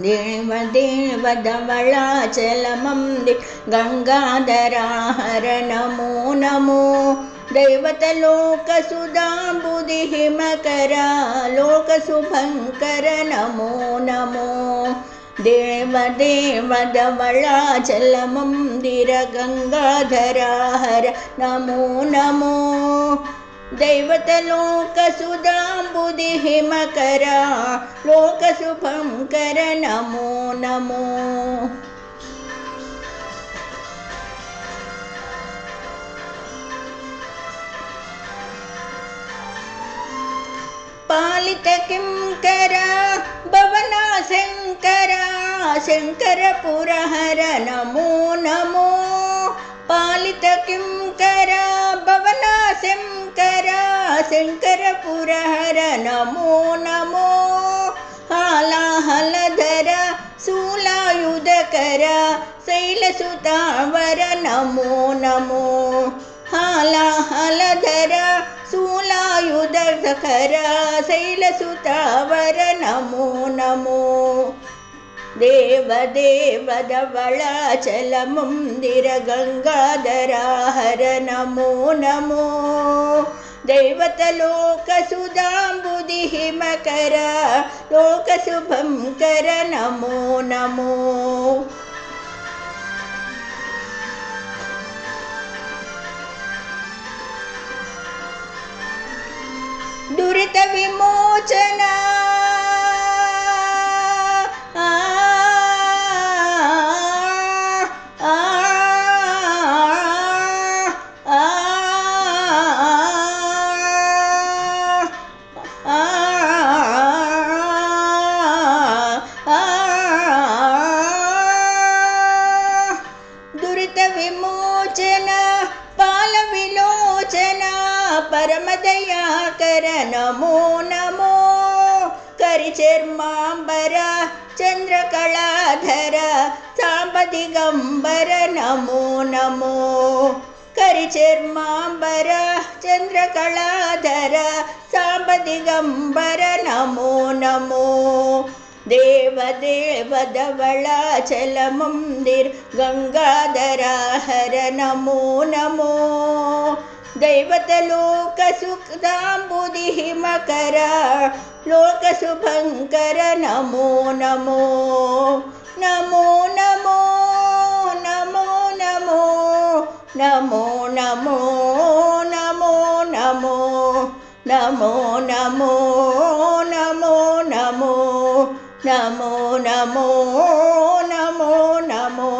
देवदेव धवलाचलमंदिर गंगाधरा हर नमो नमो दैवतलोकसुधाम्बुधिहिमकरा लोकशुभङ्कर नमो नमो देवदेव धवलाचलमंदिर गंगाधरा हर नमो नमो दैवतलोकसुधाम्बुधिहिमकरा लोकशुभङ्कर नमो नमो पालित किंकरा भवना शंकरा शंकरपुरहर नमो नमो पालित किंकरा भवना शंकरा शंकरपुरहर नमो नमो हालाहलधर शूलायुधकर शैलसुतावर नमो नमो हालाहलधर शूलायुधकर शैलसुतावर नमो नमो देवदेव धवलाचलमंदिर गंगाधरा हर नमो नमो दैवतलोकसुधाम्बुधिहिमकरा लोकशुभङ्कर नमो नमो दुरित विमोचना दुरित विमोचना पाल विलोचना परमदयाकर नमो नमो करिचर्मांबर चंद्रकलाधर सांबदिगंबर नमो नमो करिचर्मांबर चंद्रकलाधर सांबदिगंबर नमो नमो देवदेव धवलाचलमंदिर गंगाधरा हर नमो नमो दैवतलोकसुधाम्बुधिहिमकरा लोकशुभङ्कर नमो नमो नमो नमो नमो नमो नमो नमो नमो नमो नमो नमो नमो नमो नमो नमो नमो नमो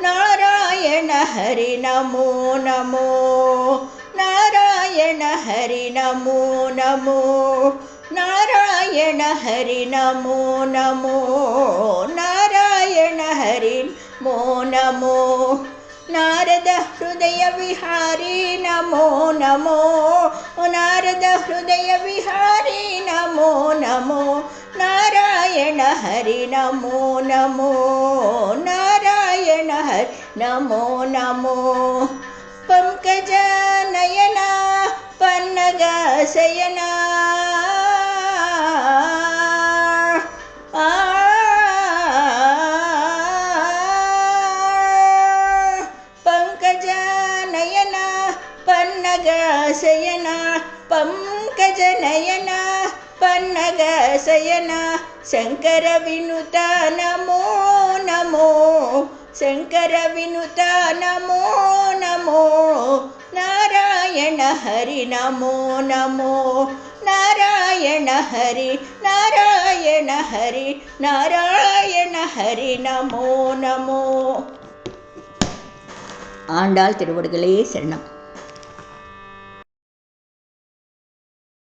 नारायण हरि नमो नमो नारायण हरि नमो नमो नारायण हरि नमो नमो नारायण हरि नमो नमो नारद हृदय विहारी नमो नमो नारद हृदय विहारी नमो नमो नारायण हरि नमो नमो नारायण हरि नमो नमो पंकज नयना पन्नग शयना पंकज नयना पन्नग शयना पंकज नयना पन्नग शयना शंकर विनुता नमो नमो शंकर विनुता नमो नमो नारायण हरि नमो नमो नारायण हरि नारायण हरि नारायण हरि नमो नमो आंडाल तिरुवडिगले शरणम।